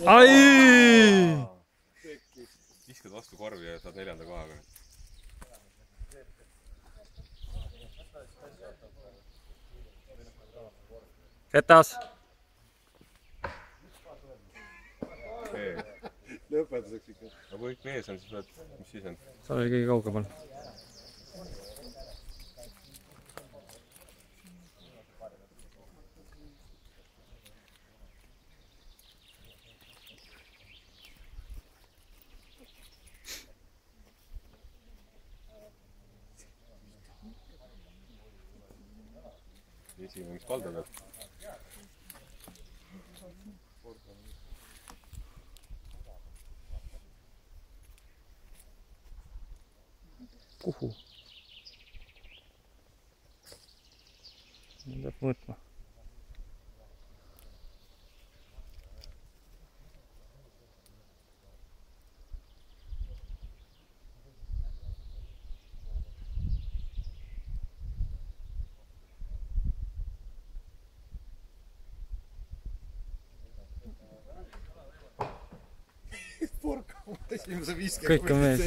Ai! Viskad vastu korvi ja saad 4. kohaga. Setas! Lõpetuseks ikka. Aga kui kõik mees on, siis võid, mis siis on? Sa oli kõige kaugemal. Esimene, mis palda peab? Kuhu? Peab mõõtma. Porka, esimese 50 kõik on mees.